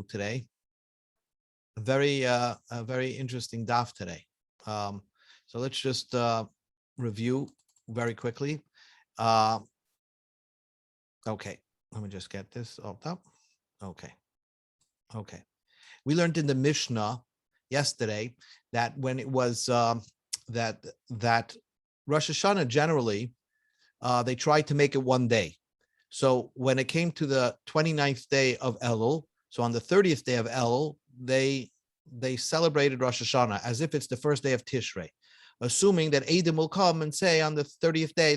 today. A very interesting daf today. So let's just review very quickly. Okay, let me just get this up. Okay. We learned in the Mishnah yesterday that when it was that Rosh Hashana generally they tried to make it one day. So when it came to the 29th day of Elul, so on the 30th day of Elul, they celebrated Rosh Hashana as if it's the first day of Tishrei, assuming that Adam will come and say on the 30th day,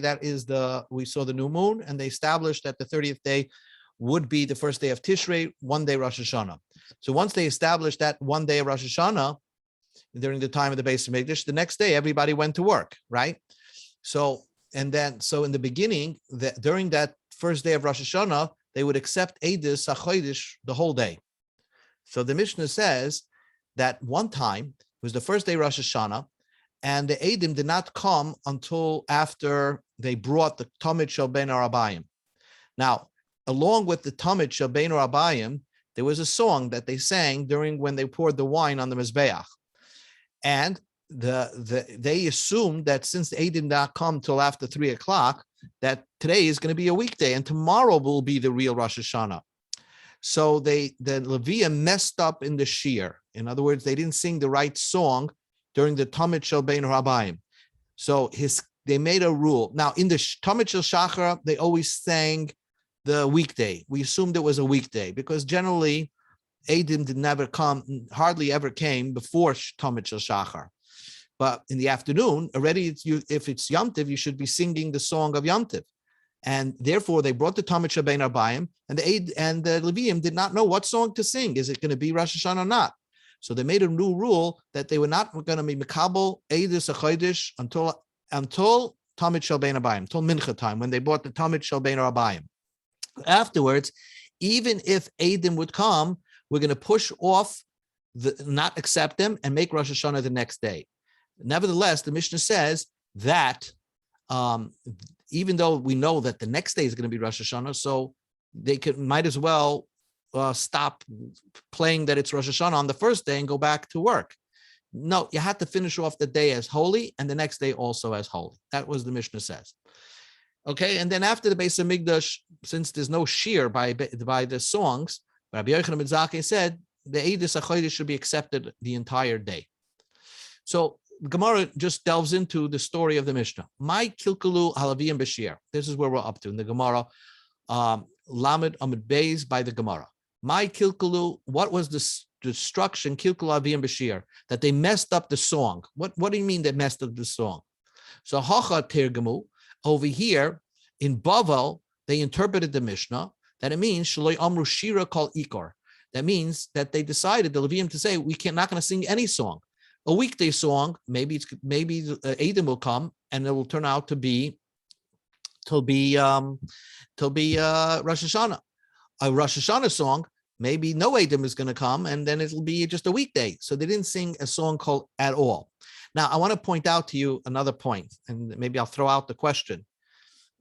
we saw the new moon, and they established that the 30th day would be the first day of Tishrei, one day Rosh Hashana. So once they established that one day of Rosh Hashana during the time of the Beis Hamikdash, the next day everybody went to work, right? So in the beginning, during that first day of Rosh Hashanah, they would accept Eidus HaChodesh the whole day. So the Mishnah says that one time, it was the first day of Rosh Hashanah, and the Eidim did not come until after they brought the Tamid Shel Ben Arabayim. Now, along with the Tamid Shel Ben Arabayim, there was a song that they sang during when they poured the wine on the Mizbeach. And they assumed that since the Eidim did not come till after 3 o'clock, that today is going to be a weekday and tomorrow will be the real Rosh Hashanah. So the Levium messed up in the shir. In other words, they didn't sing the right song during the Tamid Shel Ben Rabbaim. So they made a rule. Now in the Tamid Shel Shachar, they always sang the weekday. We assumed it was a weekday because generally Eidim hardly ever came before Tamid Shel Shachar. But in the afternoon, already if it's Yom Tov, you should be singing the song of Yom Tov. And therefore, they brought the Tamid Shel Ben Arbayim, and the Levium did not know what song to sing. Is it going to be Rosh Hashanah or not? So they made a new rule that they were not going to be Mekabel Eidus HaChodesh until Tamid Shel Ben Arbayim, until Mincha time, when they brought the Tamid Shel Ben Arbayim. Afterwards, even if Eidim would come, we're going to push off, not accept them, and make Rosh Hashanah the next day. Nevertheless, the Mishnah says that even though we know that the next day is going to be Rosh Hashanah, so they might as well stop playing that it's Rosh Hashanah on the first day and go back to work. No, you had to finish off the day as holy and the next day also as holy. That was the Mishnah says. Okay, and then after the Beis Hamikdash, since there's no shir by the songs, Rabbi Yochanan ben Zakkai said the Eidus HaChodesh should be accepted the entire day. So Gemara just delves into the story of the Mishnah. My kilkulu halaviyim b'shir. This is where we're up to in the Gemara. Lamed Amud Beis by the Gemara. My kilkulu. What was the destruction? Kilkulu halaviyim b'shir. That they messed up the song. What do you mean they messed up the song? So hacha tergemu over here in Bavel they interpreted the Mishnah that it means shaloi amru shira kol ikor. That means that they decided the Levium to say we not going to sing any song. A weekday song, maybe Eidim will come and it will turn out to be Rosh Hashanah. A Rosh Hashanah song, maybe no Eidim is going to come and then it'll be just a weekday. So they didn't sing a song called at all. Now I want to point out to you another point, and maybe I'll throw out the question.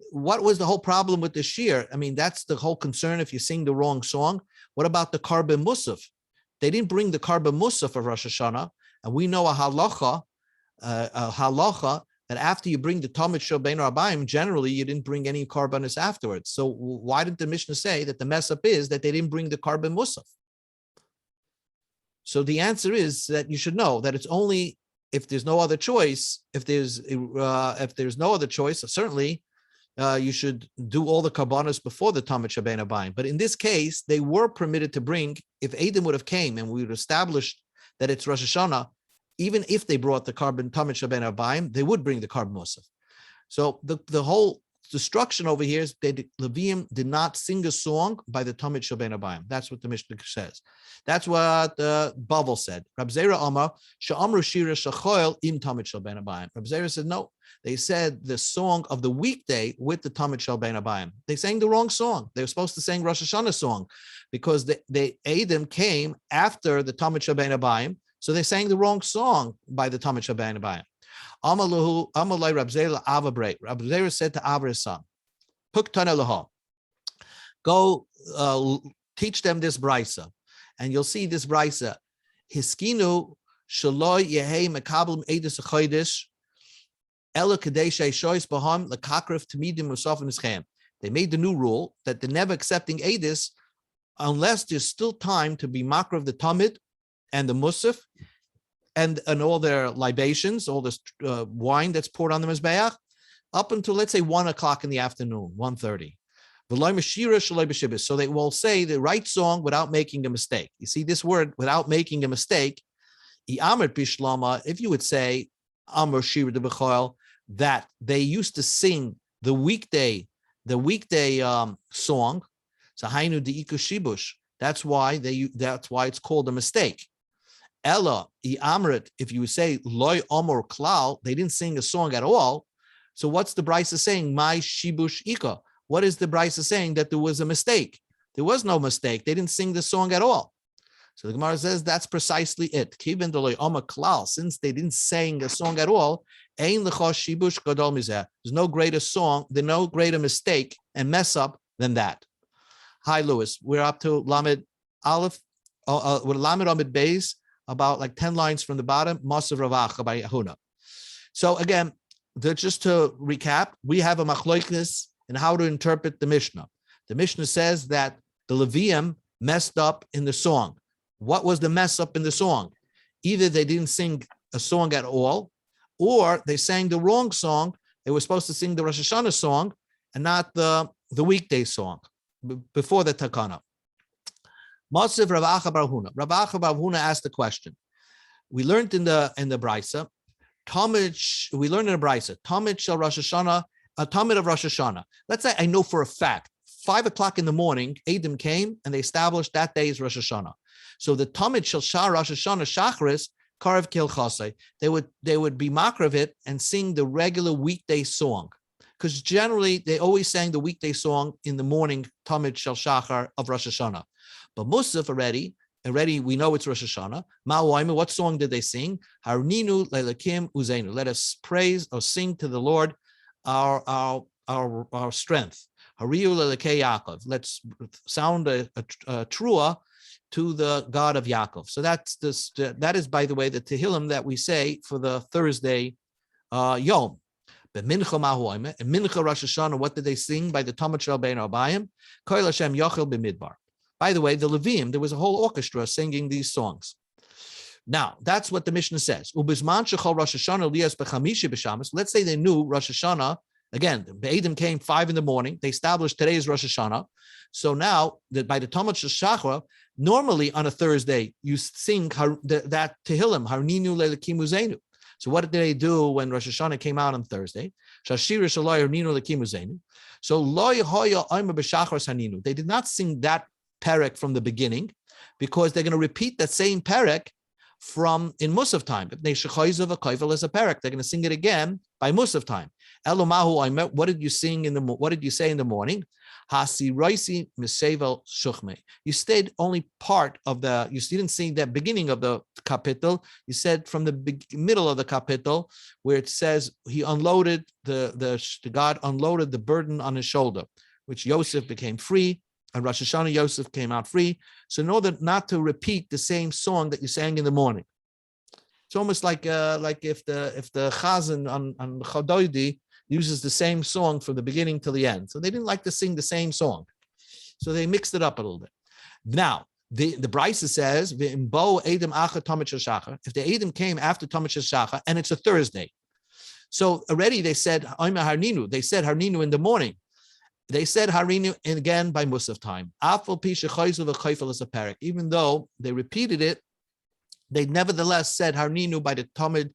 What was the whole problem with the shir? I mean, that's the whole concern if you sing the wrong song. What about the Karban Musaf? They didn't bring the Karban Musaf of Rosh Hashanah. And we know a halacha that after you bring the Tamid Shel Ben Arbayim, generally you didn't bring any karbanis afterwards. So why did the Mishnah say that the mess up is that they didn't bring the Karban Musaf? So the answer is that you should know that it's only if there's no other choice. If there's no other choice, certainly you should do all the karbanis before the Tamid Shel Ben Arbayim. But in this case, they were permitted to bring. If Eidim would have came and we would establish that it's Rosh Hashanah, even if they brought the Karban Tamid Shel Ben Arbayim, they would bring the Karban Musaf. So the whole destruction over here is that the Levium did not sing a song by the Tamid Shel Ben Arbayim. That's what the Mishnah says. That's what Bavel said. Rab Zera Amar she'amru shira shachoil im Tamid Shel Ben Arbayim. Rab Zera said no. They said the song of the weekday with the Tamid Shel Ben Arbayim. They sang the wrong song. They were supposed to sing Rosh Hashanah song because the Eidim came after the Tamid Shel Ben Arbayim. So they sang the wrong song by the Tamid Shel Ben Arbayim. Amalai Rab Zera Avabrei. Rab Zera said to Avra's son, Puk Tana Laha, go teach them this brisa. and you'll see this brisa. Hiskinu shaloi yehei mekabel edus achoidish ela kadeshay shoyis baham lekakrif tamidim musaf nischem. They made the new rule that they're never accepting edus unless there's still time to be makar of the tamid and the musaf and all their libations, all this wine that's poured on the mizbeach, up until, let's say, 1 o'clock in the afternoon, 1:30. So they will say the right song without making a mistake. You see this word, without making a mistake. If you would say Amr Shira de B'choil, that they used to sing the weekday song, so Hainu de Shibush. That's why it's called a mistake. Ella Amrit, if you say Loy Omor Klal, they didn't sing a song at all. So what's the brisa saying? My Shibush Ika. What is the brisa saying? That there was a mistake. There was no mistake. They didn't sing the song at all. So the Gemara says that's precisely it. Kiven de Loy Omor Klal, since they didn't sing a song at all, Ein Lecha Shibush Gadol Mizeh. There's no greater song, there's no greater mistake and mess up than that. Hi, Lewis. We're up to Lamed Aleph, with Lamed Amid Beis, about like 10 lines from the bottom, Masav Ravacha by Huna. So again, just to recap, we have a machlokes in how to interpret the Mishnah. The Mishnah says that the Levium messed up in the song. What was the mess up in the song? Either they didn't sing a song at all, or they sang the wrong song. They were supposed to sing the Rosh Hashana song and not the weekday song before the Takana. Masav Ravacha bar Huna. Ravacha bar Huna asked the question. We learned in the Brisa, Tamid shel Rosh Hashana, a Tamid of Rosh Hashana. Let's say I know for a fact, 5 o'clock in the morning, Adam came and they established that day is Rosh Hashana. So the Tamid shel Shah Rosh Hashana Shachris Karev Kil Chasei. They would be makar of it and sing the regular weekday song. Because generally they always sang the weekday song in the morning, Tamid shel Shachar of Rosh Hashana. But Musaf already we know it's Rosh Hashanah. Ma'oime, what song did they sing? Harninu le'lekim uzeinu. Let us praise or sing to the Lord our strength. Hariu le'lekei Yaakov. Let's sound a trua to the God of Yaakov. So that is, by the way, the Tehillim that we say for the Thursday Yom. But Mincha Ma'oime and Mincha Rosh Hashanah. What did they sing by the Talmud Shel Bein Arbayim? Koil Hashem Yochel b'Midbar. By the way, the Levim, there was a whole orchestra singing these songs. Now, that's what the Mishnah says. Let's say they knew Rosh Hashanah. Again, the Adam came 5 in the morning. They established today is Rosh Hashanah. So now, by the Talmud Shachar, normally on a Thursday, you sing that Tehillim, Harninu le'lekim uzeinu. So what did they do when Rosh Hashanah came out on Thursday? Shashira shaloi harninu le'lekim uzeinu. So loy hoya omer b'shachar haninu. They did not sing that perek from the beginning, because they're going to repeat that same perek from in Musaf time. If they shechayzav a koifel as a perek, they're going to sing it again by Musaf time. Elomahu, what did you sing what did you say in the morning? Hasi roisi misevel shuchme. You stayed only part of you didn't sing that beginning of the kapitel. You said from the middle of the kapitel where it says he unloaded God unloaded the burden on his shoulder, which Yosef became free. And Rosh Hashanah Yosef came out free. So in order not to repeat the same song that you sang in the morning, it's almost like if the Chazan on Chodoidi uses the same song from the beginning to the end. So they didn't like to sing the same song, so they mixed it up a little bit. Now the Brisa says V'imbo Adam Acha Tamid Shel Shachar. If the Adam came after Tamid Shel Shachar and it's a Thursday, so already they said Oima Harninu. They said Harninu in the morning. They said Harinu again by Musaf time. Even though they repeated it, they nevertheless said Harninu by the Talmud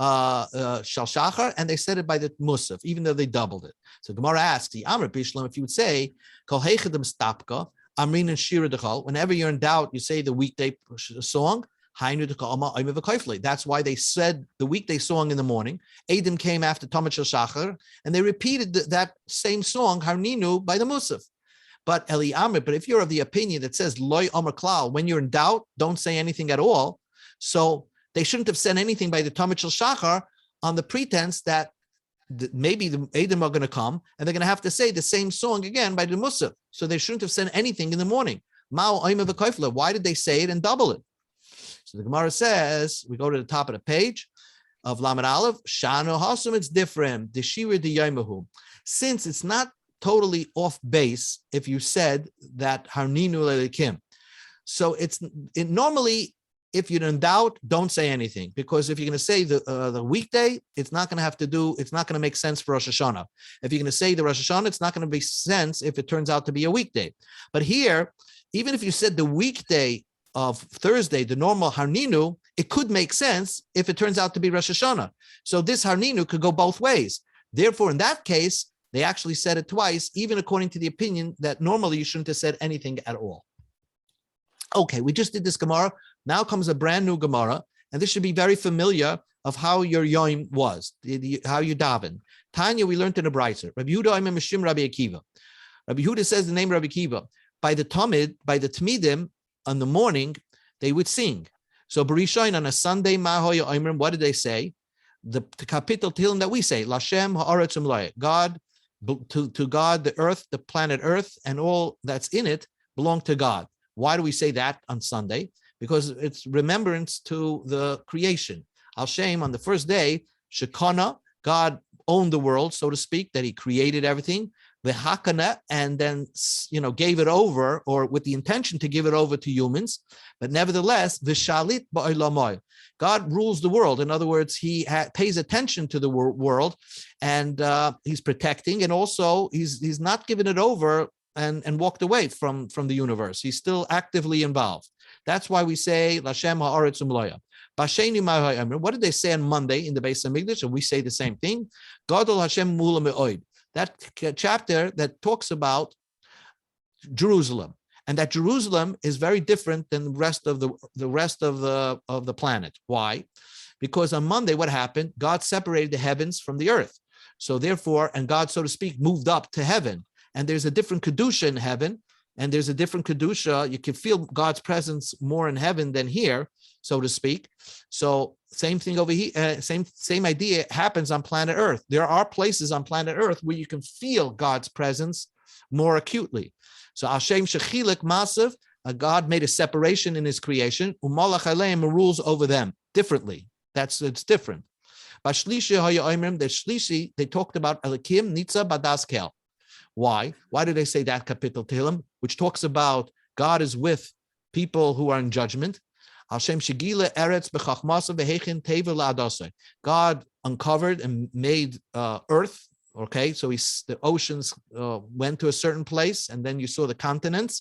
Shal Shachar, and they said it by the Musaf, even though they doubled it. So Gemara asks, the Amr Bishlam, if you would say Kol Heichadim Stapka, Amrin and Shira Dechal, whenever you're in doubt, you say the weekday song. That's why they said the weekday song in the morning. Adam came after Talmud Shel Shachar, and they repeated that same song, Harninu, by the Musaf. But if you're of the opinion that says Loy Omer Klal, when you're in doubt, don't say anything at all. So they shouldn't have said anything by the Talmud Shel Shachar on the pretense that maybe the Adam are going to come and they're going to have to say the same song again by the Musaf. So they shouldn't have said anything in the morning. Why did they say it and double it? So the Gemara says, we go to the top of the page of Lamed Aleph, Shano Hasum, it's different. Deshira de Yaimahu. Since it's not totally off base if you said that Harninu Lelikim. So normally, if you're in doubt, don't say anything, because if you're going to say the weekday, it's not going to make sense for Rosh Hashana. If you're going to say the Rosh Hashana, it's not going to make sense if it turns out to be a weekday. But here, even if you said the weekday of Thursday, the normal Harninu, it could make sense if it turns out to be Rosh Hashanah. So this Harninu could go both ways. Therefore, in that case, they actually said it twice, even according to the opinion that normally you shouldn't have said anything at all. Okay, we just did this Gemara. Now comes a brand new Gemara, and this should be very familiar of how your Yom was, how you daven. Tanya, we learned in the Brayser. Rabbi Yehuda, I'm a Mishim Rabbi Akiva. Rabbi Yehuda says the name Rabbi Akiva. By the Tmidim, on the morning, they would sing. So Barishain on a Sunday, Mahoya Oimrim, what did they say? The capital Tehillim that we say, Lashem Ha'aretz Umlaya. God, to God, the earth, the planet Earth, and all that's in it belong to God. Why do we say that on Sunday? Because it's remembrance to the creation. Al Shem, on the first day, Shekana, God owned the world, so to speak, that he created everything. V'hakana, and then, gave it over, or with the intention to give it over to humans. But nevertheless, v'shalit ba'olamoy. God rules the world. In other words, he pays attention to the world, and he's protecting, and also he's not giving it over and walked away from the universe. He's still actively involved. That's why we say Lashem ha'aretz umloya. What did they say on Monday in the Beis Hamikdash? And we say the same thing. Gadol Hashem mula me'oid. That chapter that talks about Jerusalem, and that Jerusalem is very different than the rest of the planet. Why? Because on Monday, what happened? God separated the heavens from the earth. So therefore, and God, so to speak, moved up to heaven. And there's a different kedusha in heaven, and there's a different kedusha. You can feel God's presence more in heaven than here, so to speak. So same thing over here. Same idea happens on planet Earth. There are places on planet Earth where you can feel God's presence more acutely. So Hashem shechilik masav, God made a separation in His creation. Umalach aleim, rules over them differently. It's different. Bashlishi hayoimrim, the shlishi, they talked about elikim nitza badas kel. Why? Why do they say that capital Tehillim, which talks about God is with people who are in judgment? Hashem shegila eretz b'chachmasa v'hechin teva la'adasai. God uncovered and made earth. Okay, so the oceans went to a certain place, and then you saw the continents.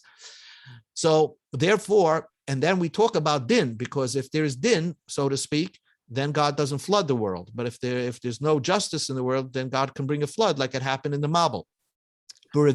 So therefore, and then we talk about din, because if there is din, so to speak, then God doesn't flood the world. But if there's no justice in the world, then God can bring a flood, like it happened in the Mabul. What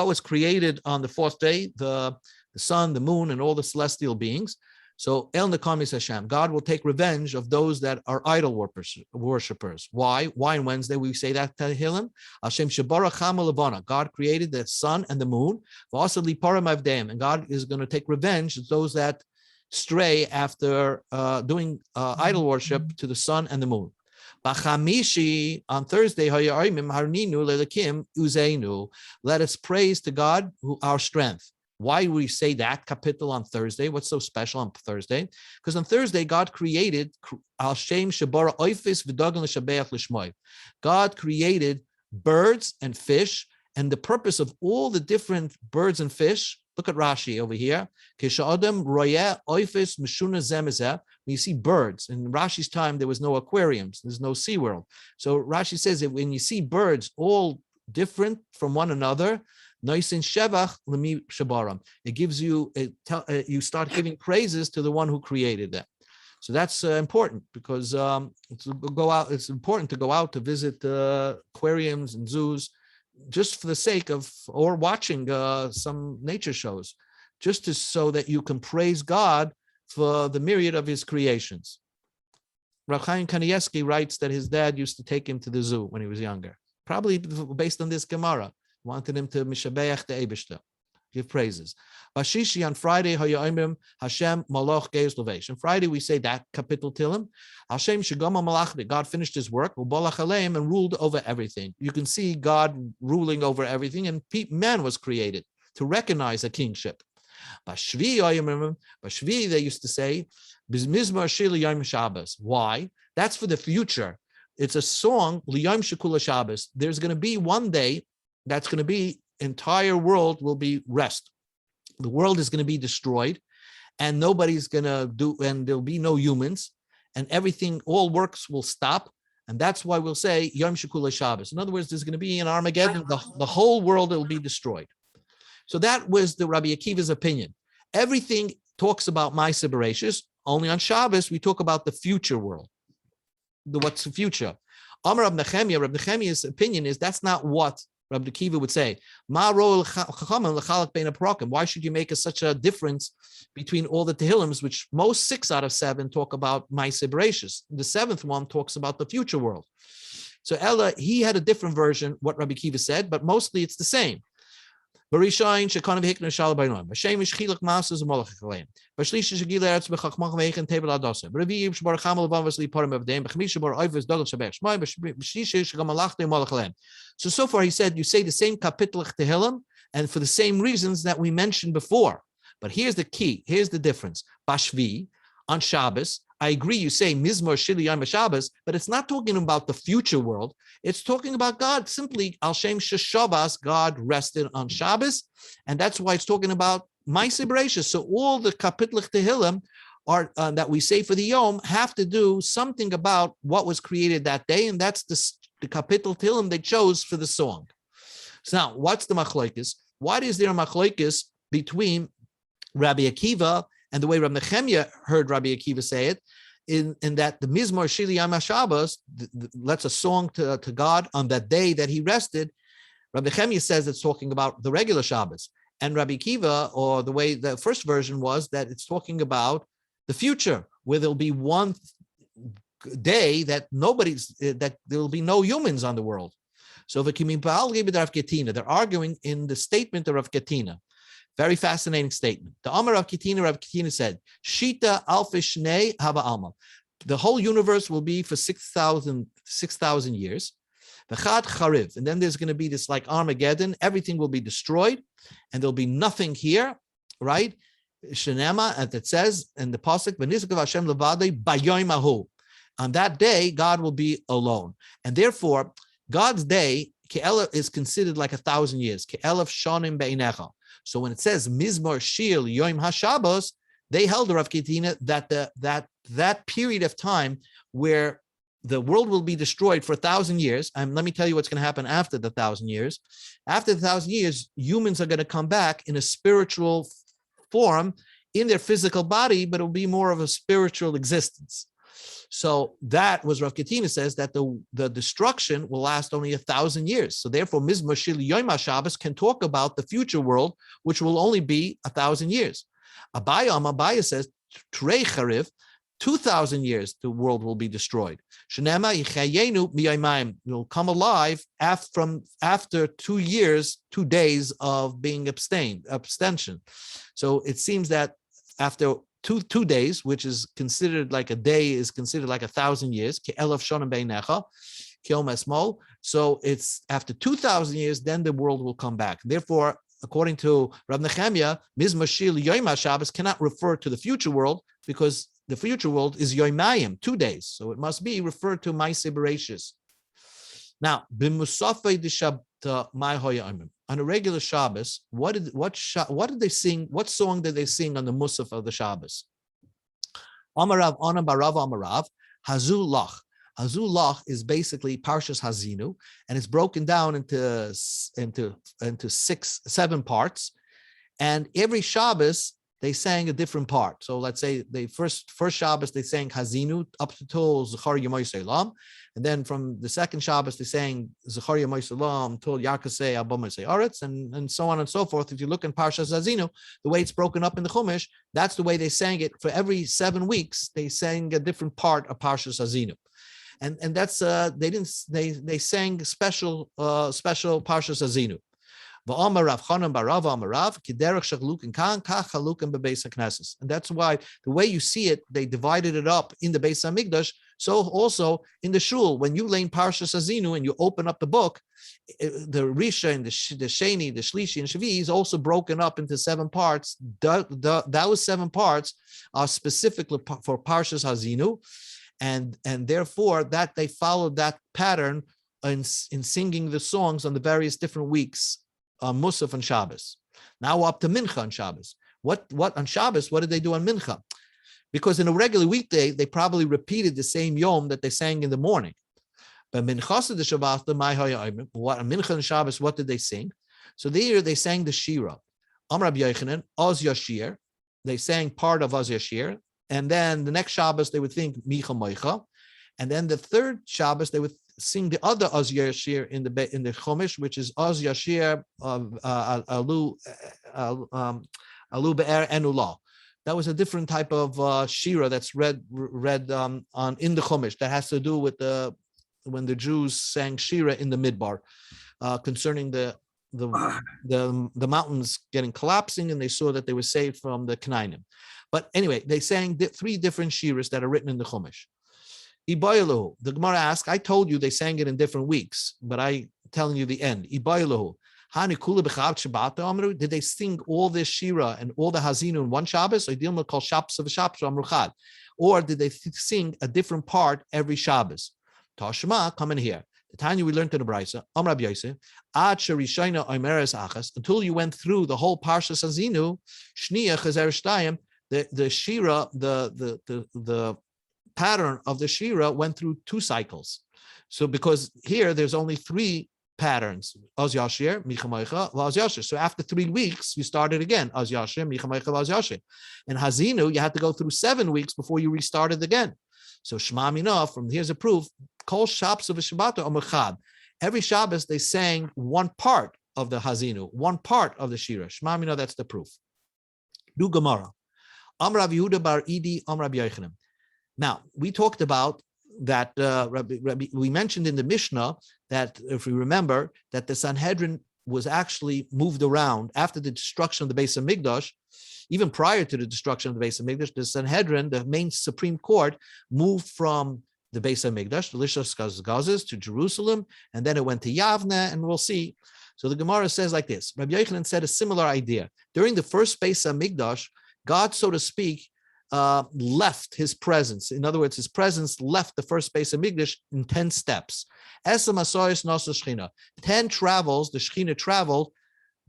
was created on the fourth day? The sun, the moon, and all the celestial beings. So El Nekamis Hashem, God will take revenge of those that are idol worshippers. Why? Why on Wednesday we say that Tehillim? Hashem Shabara Chamal. God created the sun and the moon. And God is going to take revenge of those that stray after doing idol worship to the sun and the moon. B'chamishi, on Thursday, let us praise to God, our strength. Why do we say that capital on Thursday? What's so special on Thursday? Because on Thursday, God created God created birds and fish, and the purpose of all the different birds and fish. Look at Rashi over here. When you see birds, in Rashi's time, there was no aquariums, there's no SeaWorld. So Rashi says that when you see birds all different from one another, it gives you, you start giving praises to the one who created them. So that's important, because it's important to go out to visit aquariums and zoos, just for the sake of, or watching some nature shows, so that you can praise God for the myriad of His creations. Rav Chaim Kanievsky writes that his dad used to take him to the zoo when he was younger, probably based on this Gemara. Wanted him to mishabeach the Eibishter, give praises. Bashishi, on Friday, Hashem Malach Geis Levesh. On Friday we say that capital Tehillim. Hashem Shegama Malach. God finished His work, and ruled over everything. You can see God ruling over everything, and man was created. to recognize a kingship. Bashvi, I remember, Bashvi, they used to say, Bizmizmar Shir L'Yom Shabbos. Why? That's for the future. It's a song, L'Yom Shekula Shabbos. There's going to be one day that's going to be, entire world will be rest. The world is going to be destroyed, and nobody's going to do, and there'll be no humans, and everything, all works will stop. And that's why we'll say Yom Shekula Shabbos. In other words, there's going to be an Armageddon, the whole world will be destroyed. So that was the Rabbi Akiva's opinion. Everything talks about Ma'aseh Bereishis. Only on Shabbos, we talk about the future world. What's the future? Amar Rab Nechemiah's opinion is that's not what Rabbi Akiva would say. Why should you make such a difference between all the Tehillims, which most 6 out of 7 talk about Ma'aseh Bereishis? The 7th one talks about the future world. So Ella, he had a different version, what Rabbi Akiva said, but mostly it's the same. Barishain shekanav hikna shalom b'noim. B'shem ish chiluk masas u'molach chaleim. B'shlish shegil eretz b'chachmach v'eichen tevel adosem. B'revi shbar chamel v'am v'sli parim avdeim. B'chmish shbar oivus dogel shabech shmai. B'shlish shegam alach u'molach chaleim. So far he said you say the same kapitel Tehillim, and for the same reasons that we mentioned before. But here's the key. Here's the difference. Bashvi on Shabbos. I agree, you say Mizmor Shili Yom Shabbos, but it's not talking about the future world. It's talking about God simply, Al Shem Sheshavas, God rested on Shabbos, and that's why it's talking about Ma'aseh Bereishis. So all the Kapitlich Tehillim are that we say for the Yom have to do something about what was created that day, and that's the Kapitel Tehillim they chose for the song. So now, what's the Machlokes? Why is there a Machlokes between Rabbi Akiva and the way Rabbi Nechemiah heard Rabbi Akiva say it, in that the Mizmor Shili Yom HaShabbos, let's a song to God on that day that he rested. Rabbi Nechemiah says it's talking about the regular Shabbos. And Rabbi Akiva, or the way the first version was, that it's talking about the future, where there'll be one day that that there will be no humans on the world. So they're arguing in the statement of Rav Katina. Very fascinating statement. The Amar Rav Katina said, Shita alfa shnei haba alma. The whole universe will be for 6,000 years. V'chad chariv. And then there's going to be this like Armageddon. Everything will be destroyed, and there'll be nothing here, right? Shenema, as it says in the pasuk, V'nizkav Hashem levadei bayoim ahu. On that day, God will be alone. And therefore, God's day, Ke'elef, is considered like 1,000 years. Ke'elef shonim be'inecha. So when it says Mizmor Shil Yom HaShabbos, they held the Rav Katina that that period of time where the world will be destroyed for 1,000 years. And let me tell you what's going to happen after the 1,000 years. After the 1,000 years, humans are going to come back in a spiritual form in their physical body, but it'll be more of a spiritual existence. So that was Rav Katina says that the destruction will last only 1,000 years. So therefore, Mizmor Shil Yom HaShabbos can talk about the future world, which will only be 1,000 years. Abaya says, Trei Chariv, 2,000 years the world will be destroyed. Shenema Yichayenu Miyamayim will come alive after 2 years, 2 days of being abstention. So it seems that after two days, which is considered like a day, is considered like 1,000 years. So it's after 2,000 years, then the world will come back. Therefore, according to Rav Nechemiah, Mizmor Shil Yom HaShabbos cannot refer to the future world because the future world is Yomayim, 2 days. So it must be referred to Ma'aseh Bereishis. Now, b'musafei d'shabta my hoyamim. On a regular Shabbos, what did they sing? What song did they sing on the Musaf of the Shabbos? Amarav Anam Barav Amarav Hazu Lach. Hazu Lach is basically Parshas Hazinu, and it's broken down into 7 parts. And every Shabbos they sang a different part. So let's say the first Shabbos they sang Hazinu up to Zechar Yemoy Selam. And then from the second Shabbos, they sang Zechariah Moisalam, Tol Yakasei, Abba Moisei Aretz, and so on and so forth. If you look in Parshas Hazinu, the way it's broken up in the Chumash, that's the way they sang it. For every 7 weeks, they sang a different part of Parshas Hazinu. And that's they sang special Parshas Hazinu. And that's why the way you see it, they divided it up in the Beis Hamikdash So also in the shul, when you learn Parshas Azinu and you open up the book, the Risha and the Sheni, the Shlishi and Shavi is also broken up into 7 parts. Those 7 parts are specifically for Parshas Hazinu, and therefore that they followed that pattern in singing the songs on the various different weeks on Musaf and Shabbos. Now up to Mincha on Shabbos. What on Shabbos? What did they do on Mincha? Because in a regular weekday they probably repeated the same yom that they sang in the morning. But Mincha the Shabbat, what on Mincha and Shabbos, what did they sing? So there they sang the Shira. Amar Rabbi Yochanan, Oz Yashir. They sang part of Oz Yashir. And then the next Shabbos, they would think Micha Moicha. And then the third Shabbos, they would sing the other Oz Yashir in the Chumash, which is Oz Yashir Alu Be'er Enula. That was a different type of Shira that's read on in the Chumash that has to do with when the Jews sang Shira in the Midbar concerning the mountains getting collapsing, and they saw that they were saved from the Canaanim. But anyway, they sang 3 different shiras that are written in the Chumash. Ibaylahu, the Gemara asked, I told you they sang it in different weeks, but I telling you the end. Ibaylahu, did they sing all this shira and all the hazinu in one Shabbos? Or did they sing a different part every Shabbos? Tashma, come in here. The Tanya we learned in the Brisa, Amar Rabbi Yosef, until you went through the whole Parshas Hazinu, Shniya Chazer Shtayim, the Shira, the pattern of the Shira went through 2 cycles. So because here there's only 3 patterns, Oz Yashir, Micha Moicha, Oz Yashir. So after 3 weeks, you started again, Oz Yashir, Micha Moicha, Oz Yashir. And Hazinu, you had to go through 7 weeks before you restarted again. So Shema Mina, from here's a proof, Kol Shabbos of Shabbat or Mechad. Every Shabbos they sang one part of the Hazinu, one part of the Shira. Shema Mina, that's the proof. Do Gemara. Amar Rav Yehuda bar Idi, Amar Rabbi Yochanan. Now, we talked about that, we mentioned in the Mishnah that, if we remember, that the Sanhedrin was actually moved around after the destruction of the Beis Hamikdash. Even prior to the destruction of the Beis Hamikdash, the Sanhedrin, the main Supreme Court, moved from the Beis Hamikdash, the Lishas Gazes, to Jerusalem, and then it went to Yavne, and we'll see. So the Gemara says like this. Rabbi Yochanan said a similar idea. During the first Beis Hamikdash, God, so to speak, left his presence. In other words, his presence left the first Beis Hamikdash in 10 steps. 10 travels, the Shechina traveled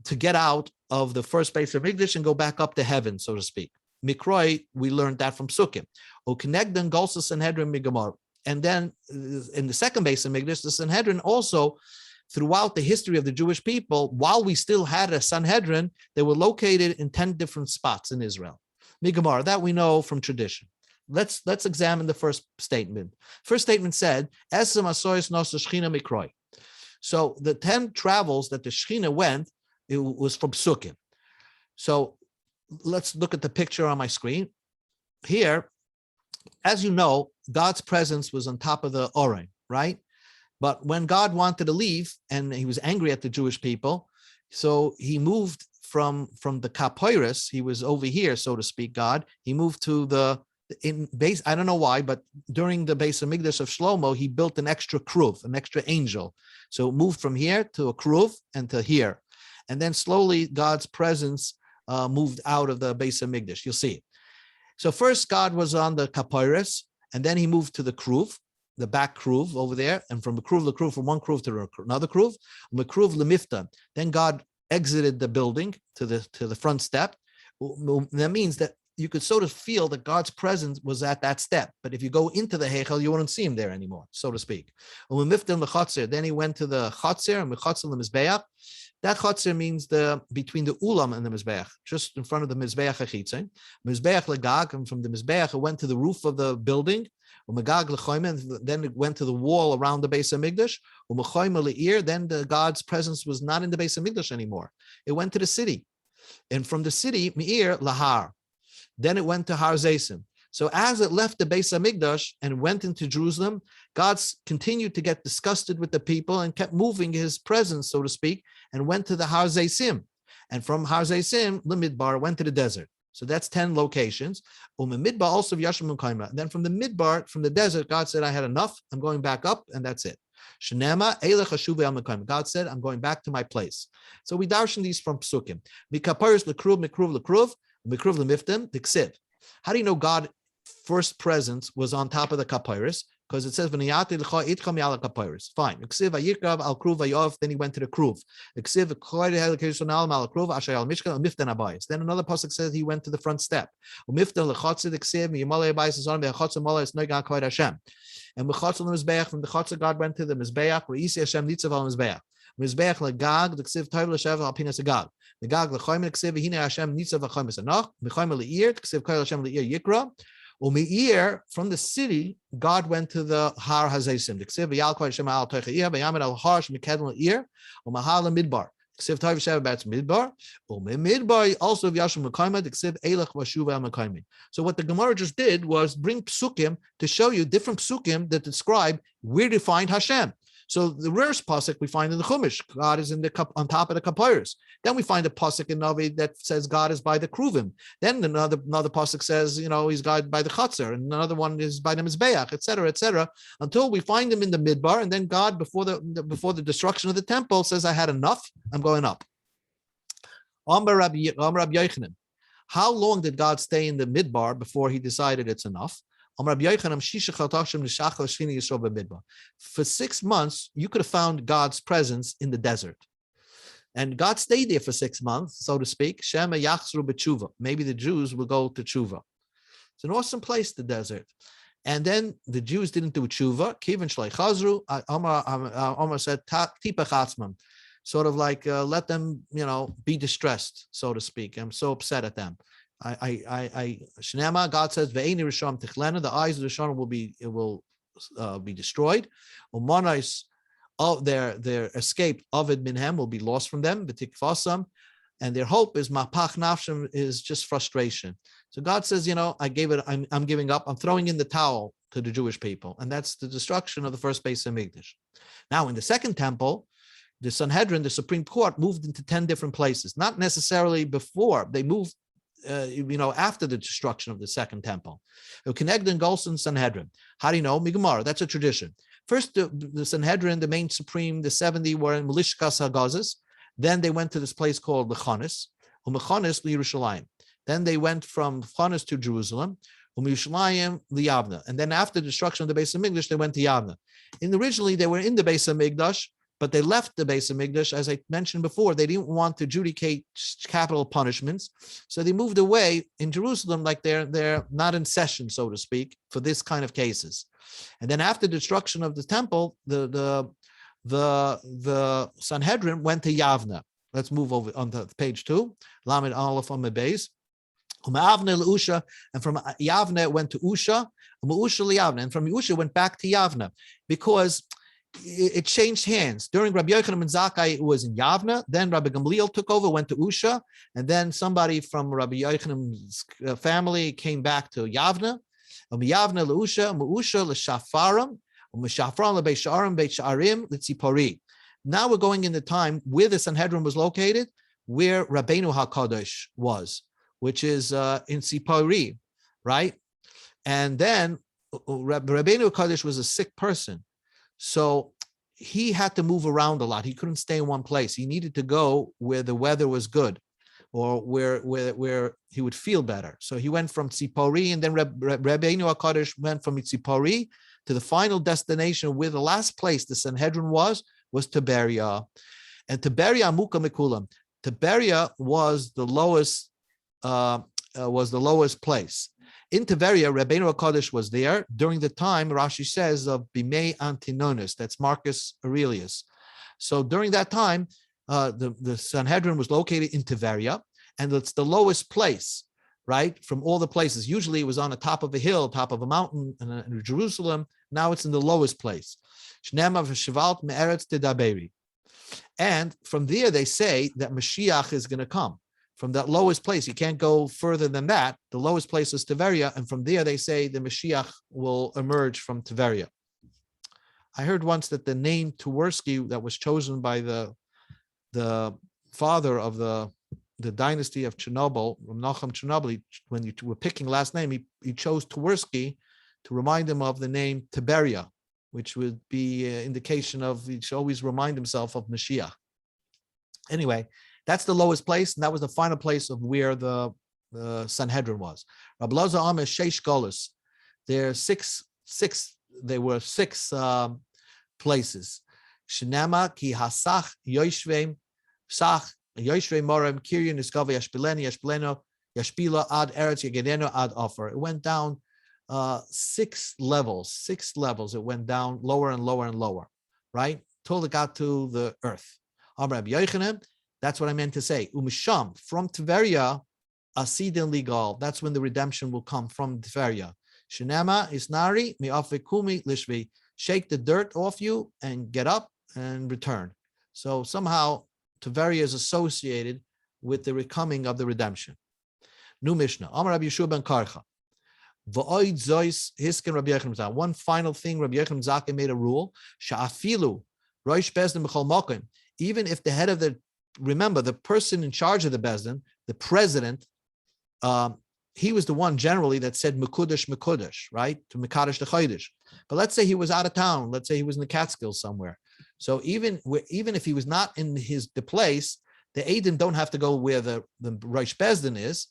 to get out of the first Beis Hamikdash and go back up to heaven, so to speak. Mikroi, we learned that from Sukkim. And then in the second Beis Hamikdash, the Sanhedrin also, throughout the history of the Jewish people, while we still had a Sanhedrin, they were located in 10 different spots in Israel. Migamar, that we know from tradition. Let's examine the first statement. First statement said, so the 10 travels that the Shechina went, it was from Sukkim. So let's look at the picture on my screen. Here, as you know, God's presence was on top of the Oren, right? But when God wanted to leave and he was angry at the Jewish people, so he moved from the Kapoiris, he was over here, so to speak, God. He moved to the base, I don't know why, but during the Beis Hamikdash of Shlomo, he built an extra kruv, an extra angel. So it moved from here to a kruv and to here. And then slowly God's presence moved out of the Beis Hamikdash. You'll see it. So first God was on the Kapoiris, and then he moved to the kruv, the back kruv over there, and from the kruv, from one kruv to another kruv, kruv lemifta. Then God exited the building to the front step. That means that you could sort of feel that God's presence was at that step. But if you go into the Heichel, you wouldn't see him there anymore, so to speak. Then he went to the Chatzir and Mechatzer Mizbeach. That Chatzir means between the Ulam and the Mizbeach, just in front of the Mizbeach Achitzin. Mizbeach Legag, and from the Mizbeach it went to the roof of the building. Then it went to the wall around the Beis Hamikdash. Then God's presence was not in the Beis Hamikdash anymore. It went to the city. And from the city, Meir Lahar. Then it went to Har Zeisim. So as it left the Beis Hamikdash and went into Jerusalem, God continued to get disgusted with the people and kept moving his presence, so to speak, and went to the Har Zeisim. And from Har Zeisim, Limidbar, went to the desert. So that's 10 locations. Midbar also Yashim Mukaima. And then from the midbar, from the desert, God said, I had enough. I'm going back up, and that's it. Shenema Elech Hashuv Al Mukaima. God said, I'm going back to my place. So we darshan these from Psukim. Mikaparis Lekruv, Mikruv Lekruv, Mikruv Lemiftim, Diksiv. How do you know God first presence was on top of the Kapairis? Because it says, fine. Then he went to the Kruv. Then another pasuk says he went to the front step. And from the Chotzer, God went to the Mizbeach. Mizbeach legag, the ksiv toiv l'shev al pinas agag. The gag lechoyim ksiv hine Hashem nitzav v'choyim esanach. Mechoyim le'ir ksiv koil Hashem le'ir yikra. Umeir from the city, God went to the Har Hazesim. The ksiv v'yal koil Hashem al toicha'ir v'yamed al har shemikedon le'ir umahal le'midbar. Ksiv toiv shev b'atz midbar. Umemidbar also v'yashim mekoyim the ksiv elach v'shuva al mekoyim. So what the Gemara just did was bring psukim to show you different psukim that describe where to find Hashem. So the rarest pasuk we find in the Chumash, God is in the on top of the Kapairos. Then we find a pasuk in Navi that says God is by the Kruvim. Then another pasuk says, he's God by the Chatzar, and another one is by the Mizbeach, etc., until we find him in the Midbar, and then God before the destruction of the temple says, I had enough, I'm going up. Amar Rabbi Yochanan. How long did God stay in the Midbar before he decided it's enough? For 6 months, you could have found God's presence in the desert. And God stayed there for 6 months, so to speak. Maybe the Jews will go to tshuva. It's an awesome place, the desert. And then the Jews didn't do tshuva. Omar said, sort of like let them, be distressed, so to speak. I'm so upset at them. Shnema, God says, Ve'eni Rishon Tichlena, the eyes of the Rishon will be destroyed. Umanais, their escape Ovid Minhem will be lost from them, B'tikfasam, and their hope is Mapach Nafshim is just frustration. So God says, I'm giving up, I'm throwing in the towel to the Jewish people, and that's the destruction of the first Beis Hamikdash. Now in the second temple, the Sanhedrin, the Supreme Court, moved into 10 different places, not necessarily before, they moved after the destruction of the second temple. Kenegdon Golson Sanhedrin. How do you know? Migamar, that's a tradition. First, the Sanhedrin, the main supreme, the 70 were in Melishkas Hagazis. Then they went to this place called Lechanis, Umechanis Yerushalayim. Then they went from Chanis to Jerusalem, Yerushalayim Liyavna. And then after the destruction of the Beis Hamikdash, they went to Yavna. Originally, they were in the Beis Hamikdash, but they left the Beis Hamikdash, as I mentioned before. They didn't want to adjudicate capital punishments, so they moved away in Jerusalem, like they're not in session, so to speak, for this kind of cases. And then after the destruction of the temple, the Sanhedrin went to Yavna. Let's move over onto page 2. Lamed Aleph on the base. And from Yavna it went to Usha, and from Usha went back to Yavna, because it changed hands. During Rabbi Yochanan ben Zakkai, it was in Yavna. Then Rabbi Gamliel took over, went to Usha, and then somebody from Rabbi Yochanan's family came back to Yavna. Yavna leUsha, Usha leShafarim, Shafram leBeit Sha'arim, Beit Sha'arim leTzipori. Now we're going in the time where the Sanhedrin was located, where Rabbeinu HaKadosh was, which is in Tzipori, right? And then Rabbeinu HaKadosh was a sick person. So he had to move around a lot. He couldn't stay in one place. He needed to go where the weather was good, or where he would feel better. So he went from Tzipori, and then Rabbeinu HaKadosh went from Tzipori to the final destination, where the last place the Sanhedrin was Tiberia. And Tiberia Amuka Mikulam. Tiberia was the lowest place. In Tiberia, Rabbeinu HaKadosh was there during the time, Rashi says, of Bimei Antigonus. That's Marcus Aurelius. So during that time, the Sanhedrin was located in Tiberia, and it's the lowest place, right, from all the places. Usually it was on the top of a hill, top of a mountain in Jerusalem. Now it's in the lowest place. And from there, they say that Mashiach is going to come. From that lowest place, you can't go further than that. The lowest place is Tiberia, and from there they say the Mashiach will emerge from Tiberia. I heard once that the name Twersky that was chosen by the father of the the dynasty of Chernobyl, Menachem Chernobyl, when you were picking last name, he chose Twersky to remind him of the name Tiberia, which would be an indication of he should always remind himself of Mashiach. Anyway, that's the lowest place, and that was the final place of where the Sanhedrin was. Rabbi Loza Amr Sheish Golos. There were six places. Shnema ki hasach yoshvem sach yoshvem morem kiryan iskava yashpileni yashpileno yashpila ad eretz yagedeno ad offer. It went down 6 levels. It went down lower and lower and lower, right? Till it got to the earth. Rabbi Yochanan, that's what I meant to say. Umisham, from Tveria, asidin ligal. That's when the redemption will come from Tveria. Shinema isnari mi'afekumi lishvi. Shake the dirt off you and get up and return. So somehow Tveria is associated with the coming of the redemption. New Mishnah. Amar Rabbi Yeshua ben Karcha. One final thing, Rabbi Yochanan Zaka made a rule. Sha'afilu Rosh Bezdin b'chol mokim. Even if the head of remember, the person in charge of the Bezdin, the president, he was the one generally that said Mekudesh, right? To Mekadesh the Chodesh. But let's say he was out of town. Let's say he was in the Catskills somewhere. So even if he was not in the place, the Eidim don't have to go where the Rosh Bezdin is.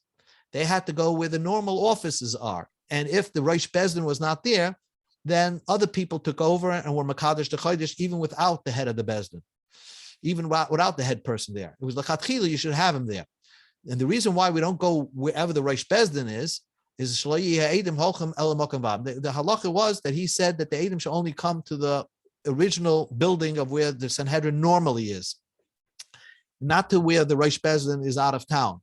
They had to go where the normal offices are. And if the Rosh Bezdin was not there, then other people took over and were Mekadesh the Chodesh, even without the head of the Bezdin, even without the head person there. It was L'chatchila, you should have him there. And the reason why we don't go wherever the Rosh Bezdin is the halacha was that he said that the Eidim should only come to the original building of where the Sanhedrin normally is, not to where the Rosh Bezdin is out of town.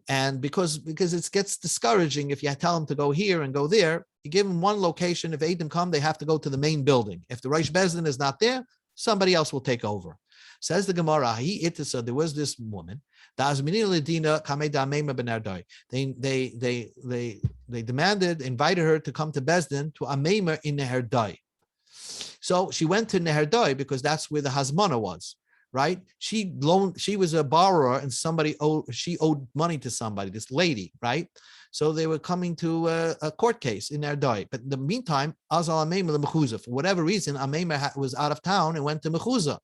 And because it gets discouraging if you tell them to go here and go there, you give them one location. If Eidim come, they have to go to the main building. If the Rosh Bezdin is not there, somebody else will take over. Says the Gemara, there was this woman. They invited her to come to Bezdin to Ameimer in Neherdai. So she went to Neherdai because that's where the Hazmana was, right? She was a borrower and she owed money to somebody, this lady, right? So they were coming to a court case in Neherdai. But in the meantime, Azal Ameimer the Mechuza, for whatever reason, Ameimer was out of town and went to Mechuza.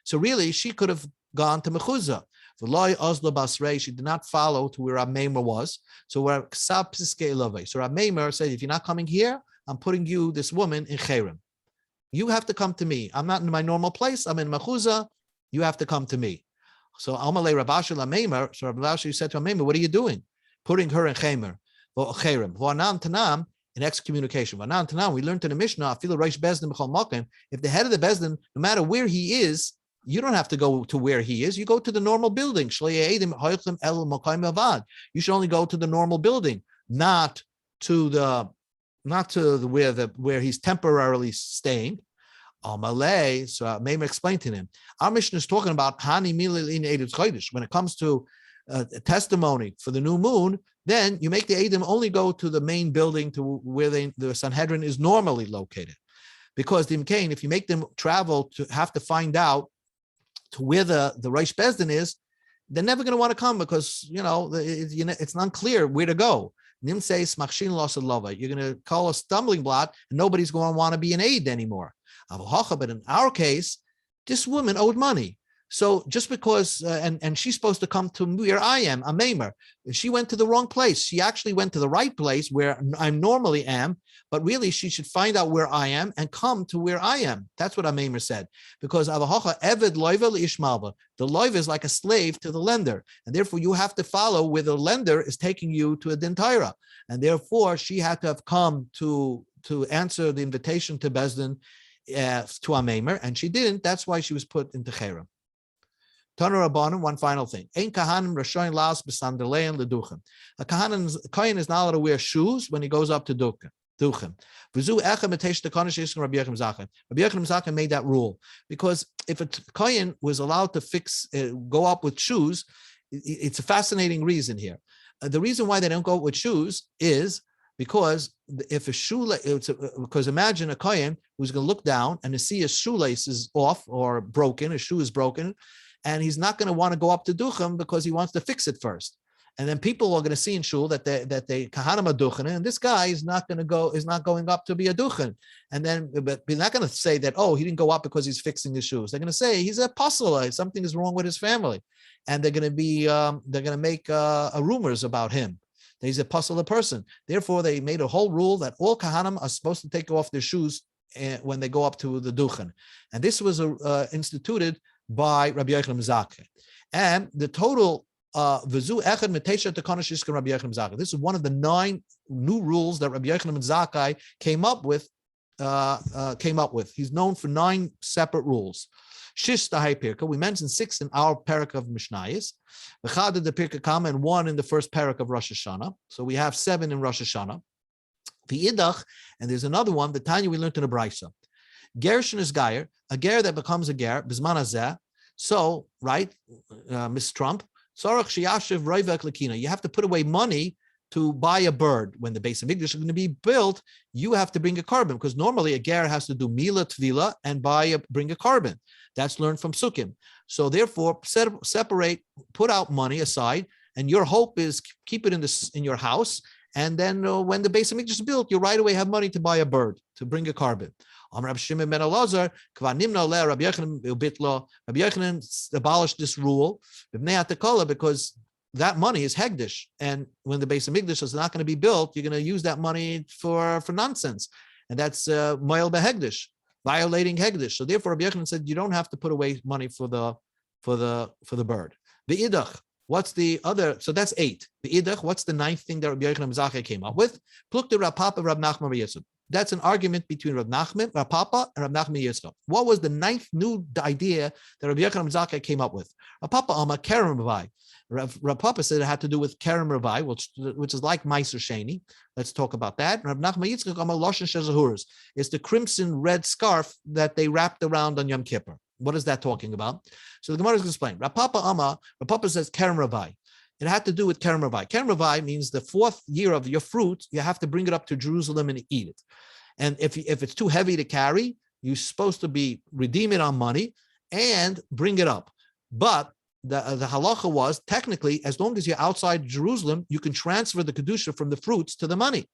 So really, she could have gone to Mechuza. She did not follow to where Ameimer was. So Ameimer said, if you're not coming here, I'm putting you, this woman, in Cherem. You have to come to me. I'm not in my normal place. I'm in Mechuza. You have to come to me. So Amalei Rabashi Ameimer. So Rabashi said to Ameimer, what are you doing? Putting her in Cherem. In excommunication. We learned in the Mishnah, if the head of the Bezdin, no matter where he is, you don't have to go to where he is. You go to the normal building. You should only go to the normal building, not to where he's temporarily staying. Malay. So Maimer explained to him. Our mission is talking about Hani Milil in Eidim's Chodesh. When it comes to a testimony for the new moon, then you make the Eidim only go to the main building to where the Sanhedrin is normally located. Because the Imkain, if you make them travel to have to find out to where the Rosh Bezdin is, they're never going to want to come because, it's unclear where to go. Nim says, you're going to call a stumbling block and nobody's going to want to be an aid anymore. But in our case, this woman owed money. So just because, and she's supposed to come to where I am, a Maimer, she went to the wrong place. She actually went to the right place where I normally am, but really she should find out where I am and come to where I am. That's what a Maimer said. Because Avahocha Eved Loivel Ishmalva, the Loiv is like a slave to the lender. And therefore you have to follow where the lender is taking you to a Dintira. And therefore she had to have come to answer the invitation to Bezdin to a Maimer, and she didn't. That's why she was put into Cherem. Tana Rabbanim, one final thing. Ein kahanim rashoin las b'sandalein leduchim. A kohen is not allowed to wear shoes when he goes up to duchim. V'zu echem etesh tekonish yisrael Rabbi Yochanan Zakhen. Rabbi Yochanan Zakhen made that rule because if a kohen was allowed to go up with shoes, it's a fascinating reason here. The reason why they don't go up with shoes is because if a shoelace, because imagine a kohen who's going to look down and to see a shoelace is off or broken, a shoe is broken, and he's not going to want to go up to duchen because he wants to fix it first. And then people are going to see in shul that they kahanim a duchen, and this guy is not going up to be a duchen. And then, but they're not going to say that, oh, he didn't go up because he's fixing his shoes. They're going to say he's a apostle. Something is wrong with his family, and they're going to make rumors about him. That he's a apostle person. Therefore, they made a whole rule that all kahanim are supposed to take off their shoes when they go up to the duchen, and this was instituted by Rabbi Yochanan Zakkai. And the total this is one of the 9 new rules that Rabbi Yochanan Zakkai came up with. He's known for 9 separate rules. Shish tahai pirka. We mentioned 6 in our parak of Mishnayos. V'chad the pirka kama, and 1 in the first parak of Rosh Hashana. So we have 7 in Rosh Hashana. V'idach, and there's another one. The Tanya we learned in the Brisa. Gershon is gayer, a ger that becomes a ger b'zman hazeh. So right, Miss Trump. You have to put away money to buy a bird. When the base of Mikdash is going to be built, you have to bring a carbon, because normally a ger has to do mila tvila and bring a carbon. That's learned from Sukkim. So therefore, separate, put out money aside, and your hope is keep it in your house. And then when the base of Mikdash is built, you right away have money to buy a bird, to bring a carbon. Rabbi Shimon ben Elazar, Rabbi Yochanan abolished this rule because that money is hegdish, and when the base of Mikdash is not going to be built, you're going to use that money for nonsense, and that's moel behegdish, violating hegdish. So therefore, Rabbi Yochanan said you don't have to put away money for the bird. The idach. What's the other? So that's 8. The idach. What's the 9th thing that Rabbi Yochanan Zakkai came up with? Plukta Rav Papa Rav Nachman Yitzchak. That's an argument between Rav Papa, and Rav Nachman Yitzchak. What was the 9th new idea that Rabbi Yochanan Zakkai came up with? Rav Papa Alma Kerem Ravai. Rav Papa said it had to do with Kerem Ravai, which is like Meiser Sheni. Let's talk about that. Rav Nachman Yitzchak Alma Loshen Shezahuras. It's the crimson red scarf that they wrapped around on Yom Kippur. What is that talking about? So the Gemara is going to explain. Rav Papa says Kerem Ravai. It had to do with Kerem Ravai. Kerem Ravai means the 4th year of your fruit, you have to bring it up to Jerusalem and eat it. And if it's too heavy to carry, you're supposed to redeem it on money and bring it up. But the halacha was, technically, as long as you're outside Jerusalem, you can transfer the kedusha from the fruits to the money.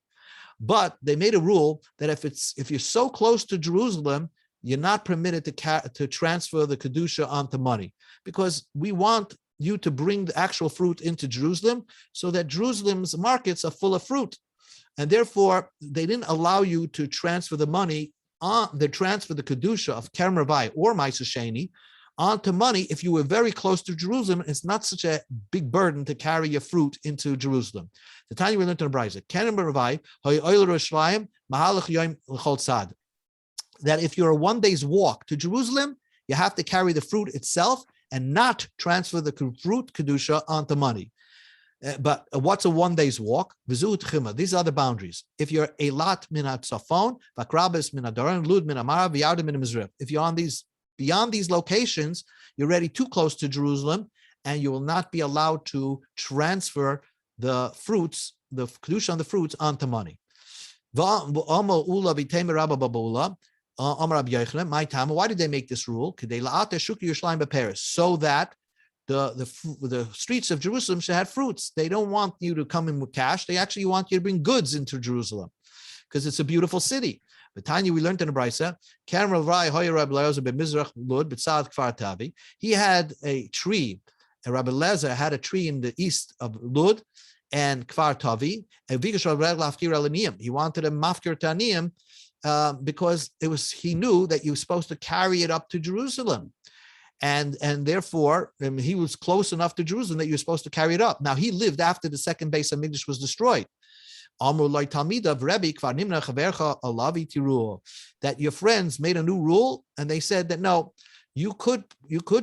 But they made a rule that if you're so close to Jerusalem, you're not permitted to transfer the kedusha onto money, because we want you to bring the actual fruit into Jerusalem so that Jerusalem's markets are full of fruit. And therefore, they didn't allow you to transfer the money, the kedusha of Kerem Ravai or Meiser Sheni onto money if you were very close to Jerusalem. It's not such a big burden to carry your fruit into Jerusalem. The time we learned in the Brisa, Kerem Ravai, that if you're a 1 day's walk to Jerusalem, you have to carry the fruit itself and not transfer the fruit kedusha onto money. But what's a 1 day's walk? These are the boundaries. If you're elat min hatzafon, vakrabes min hadoron, lud min amara, v'yardim min mizrif. If you're beyond these locations, you're already too close to Jerusalem, and you will not be allowed to transfer the fruits, the kedusha on the fruits, onto money. My time. Why did they make this rule? So that the streets of Jerusalem should have fruits. They don't want you to come in with cash. They actually want you to bring goods into Jerusalem, because it's a beautiful city. But Tanya, we learned in the Brisa, he had a tree. Rabbi Lezer had a tree in the east of Lud and Kfar Tavi. He wanted a mafkir taniyim because he knew that you were supposed to carry it up to Jerusalem. And therefore, he was close enough to Jerusalem that you're supposed to carry it up. Now, he lived after the second base of Mikdash was destroyed. That your friends made a new rule, and they said that no, you could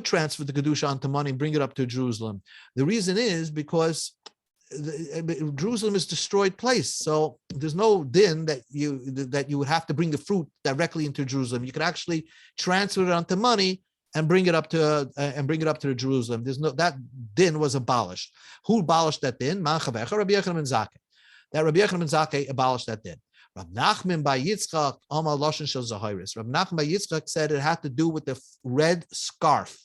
transfer the kedusha onto money and bring it up to Jerusalem. The reason is because Jerusalem is a destroyed place, so there's no din that you would have to bring the fruit directly into Jerusalem. You could actually transfer it onto money and bring it up to Jerusalem. There's no, that din was abolished. Who abolished that din? Rabbi Yochanan ben Zakkai. That Rabbi Yochanan ben Zakkai abolished that din. Rab Nachman bar Yitzchak Amal Loshen Shel Zahiris. Rab Nachman bar Yitzchak said it had to do with the red scarf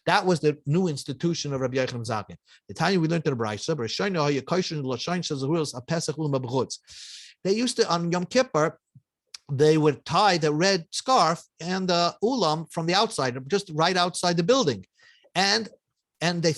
That was the new institution of Rabbi Yochanan Zaken. The time we learned in the Brayso, they used to, on Yom Kippur, they would tie the red scarf and the ulam from the outside, just right outside the building. And they,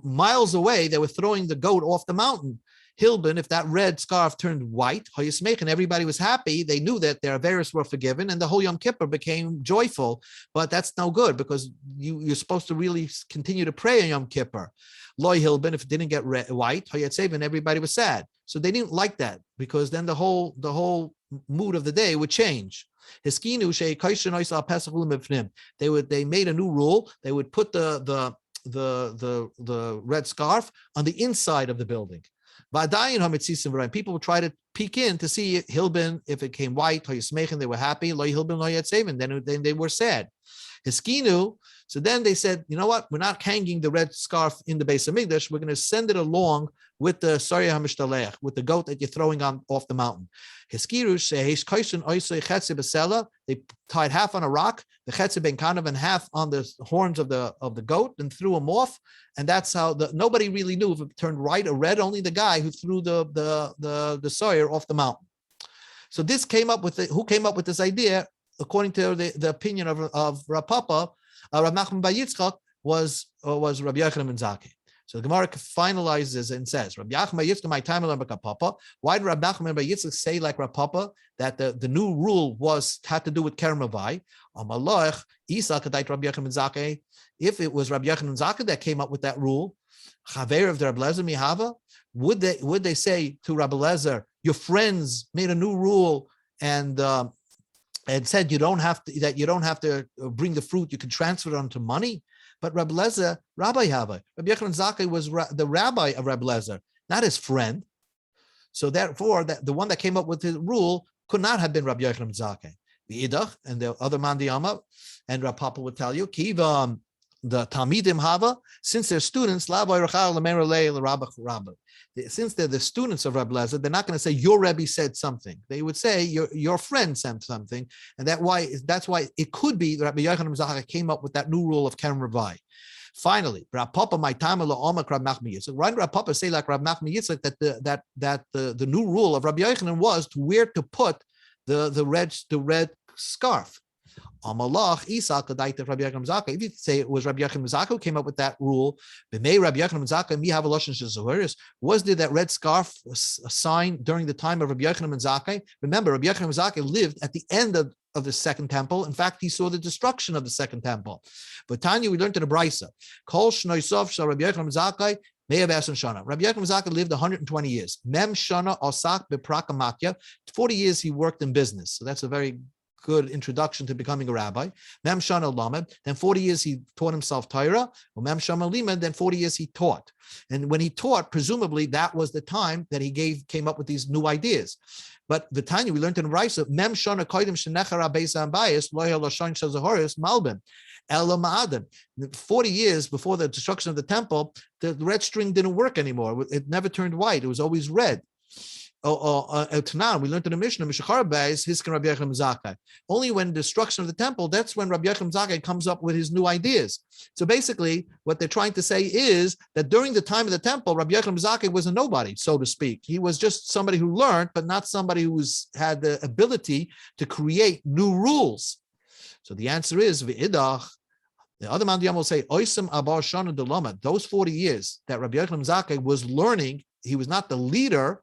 miles away, they were throwing the goat off the mountain. Hilbin, if that red scarf turned white, and everybody was happy, they knew that their aveiros were forgiven, and the whole Yom Kippur became joyful. But that's no good, because you're supposed to really continue to pray on Yom Kippur. Loy Hilbin, if it didn't get white, and everybody was sad. So they didn't like that, because then the whole mood of the day would change. They made a new rule. They would put the red scarf on the inside of the building. People would try to peek in to see Hilbin, if it came white, they were happy, then they were sad. Hiskinu, so then they said, you know what, we're not hanging the red scarf in the base of Mikdash, we're going to send it along with the Sarya HaMishtalech, with the goat that you're throwing off the mountain. Hiskiru, they tied half on a rock, the chetze ben kanav, and half on the horns of the goat, and threw them off. And that's how nobody really knew if it turned white or red, only the guy who threw the Sawyer off the mountain. So this came up with who came up with this idea, according to the opinion of Rav Papa, Rav Nachman bar Yitzchak was Rabbi Yochanan ben Zakkai. So the Gemara finalizes and says, Rabbi Yochanan bar Yitzchak, my time Papa. Why did Rabbi Nachman bar Yitzchak say, like Rav Papa, that the new rule had to do with Kerem Avai? If it was Rabbi Yochanan ben Zakkai that came up with that rule, Chaver of the Rabbi Lezer Mihava, would they say to Rabbi Lezer, your friends made a new rule and said you don't have to bring the fruit, you can transfer it onto money? But Rabbi Lezer, Rabbi Hava, Rabbi Yochanan Zakkai was the rabbi of Rabbi Lezer, not his friend. So therefore, the one that came up with the rule could not have been Rabbi Yochanan Zakkai. The Idach and the other Mandiyama, and Rav Papa would tell you, Kiva, the Talmidim Hava, since they're students, since they're the students of Rabbi Lezer, they're not going to say your Rebbe said something. They would say your friend said something, and that's why it could be that Rabbi Yochanan Zakkai came up with that new rule of Kerem Ravai. Finally, Rav Papa, my time Omak Rav Nachman Yitzchak. Why did Rav Papa say, like Rav Nachman Yitzchak, that the new rule of Rabbi Yochanan was to where to put the red scarf? Amalach Isa Kadaita Rabbi Yochanan Zakkai. If you say it was Rabbi Yochanan Zakkai who came up with that rule, B'mei Rabbi Yochanan Zakkai mi have a lashon shezahuris. Was there that red scarf sign during the time of Rabbi Yochanan Zakkai? Remember, Rabbi Yochanan Zakkai lived at the end of the second temple. In fact, he saw the destruction of the second temple. But Tanya, we learned in the Brayso, Kol Shnoisov Shal Rabbi Yochanan Zakkai. Rabbi Yochanan Zakkai lived 120 years. Mem Shana Osak Beprakamatya. 40 years he worked in business. So that's a very good introduction to becoming a rabbi. Mem Shana Lamed. Then 40 years he taught himself Torah. Mem Shana Limed. Then 40 years he taught. And when he taught, presumably that was the time that he came up with these new ideas. But the Tanya, we learned in Raisa, Mem Shana Koidim Shenechara Beis Ambayis Loya Lashon Shazahoris Malbim. 40 years before the destruction of the temple, the red string didn't work anymore. It never turned white. It was always red. Tanan, we learned in the Mishnah, only when destruction of the temple, that's when Rabbi Yochanan Zakkai comes up with his new ideas. So basically, what they're trying to say is that during the time of the temple, Rabbi Yochanan Zakkai was a nobody, so to speak. He was just somebody who learned, but not somebody who had the ability to create new rules. So the answer is v'idach. The other man will say, Oisem Abar Shana Delama. Those 40 years that Rabbi Yochanan Zakkai was learning, he was not the leader.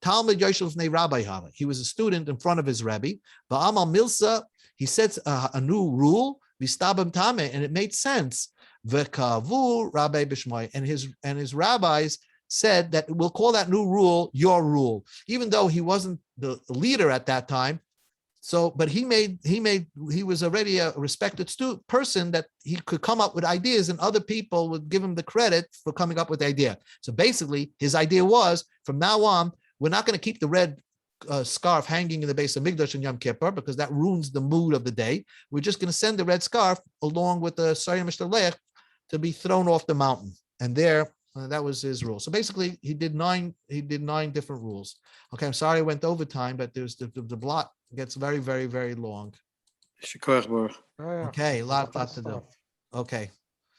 Talmud Yoshev Nei Rabbi Hava. He was a student in front of his Rebbe. Ba'amal Milsa, he sets a new rule, Vistabam Tame, and it made sense. V'kavu Rabbi Bishmai, and his rabbis said that we'll call that new rule your rule, even though he wasn't the leader at that time. So, but he was already a respected person that he could come up with ideas, and other people would give him the credit for coming up with the idea. So basically, his idea was, from now on, we're not going to keep the red scarf hanging in the base of Mikdash and Yom Kippur, because that ruins the mood of the day. We're just going to send the red scarf along with the Sarya Mishtalech to be thrown off the mountain. And there, that was his rule. So basically, he did nine different rules. Okay, I'm sorry I went over time, but there's the blot gets very, very, very long. Okay, a lot to do. Okay.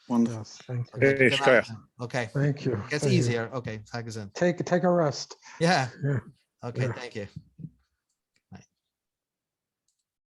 Wonderful. Yes, thank you. Okay. Hey, Good night. Shkoyach. Okay. Thank you. Gets Thank you. easier. Okay. Tag is in. Take a rest. Yeah. Yeah. Okay. Yeah. Thank you.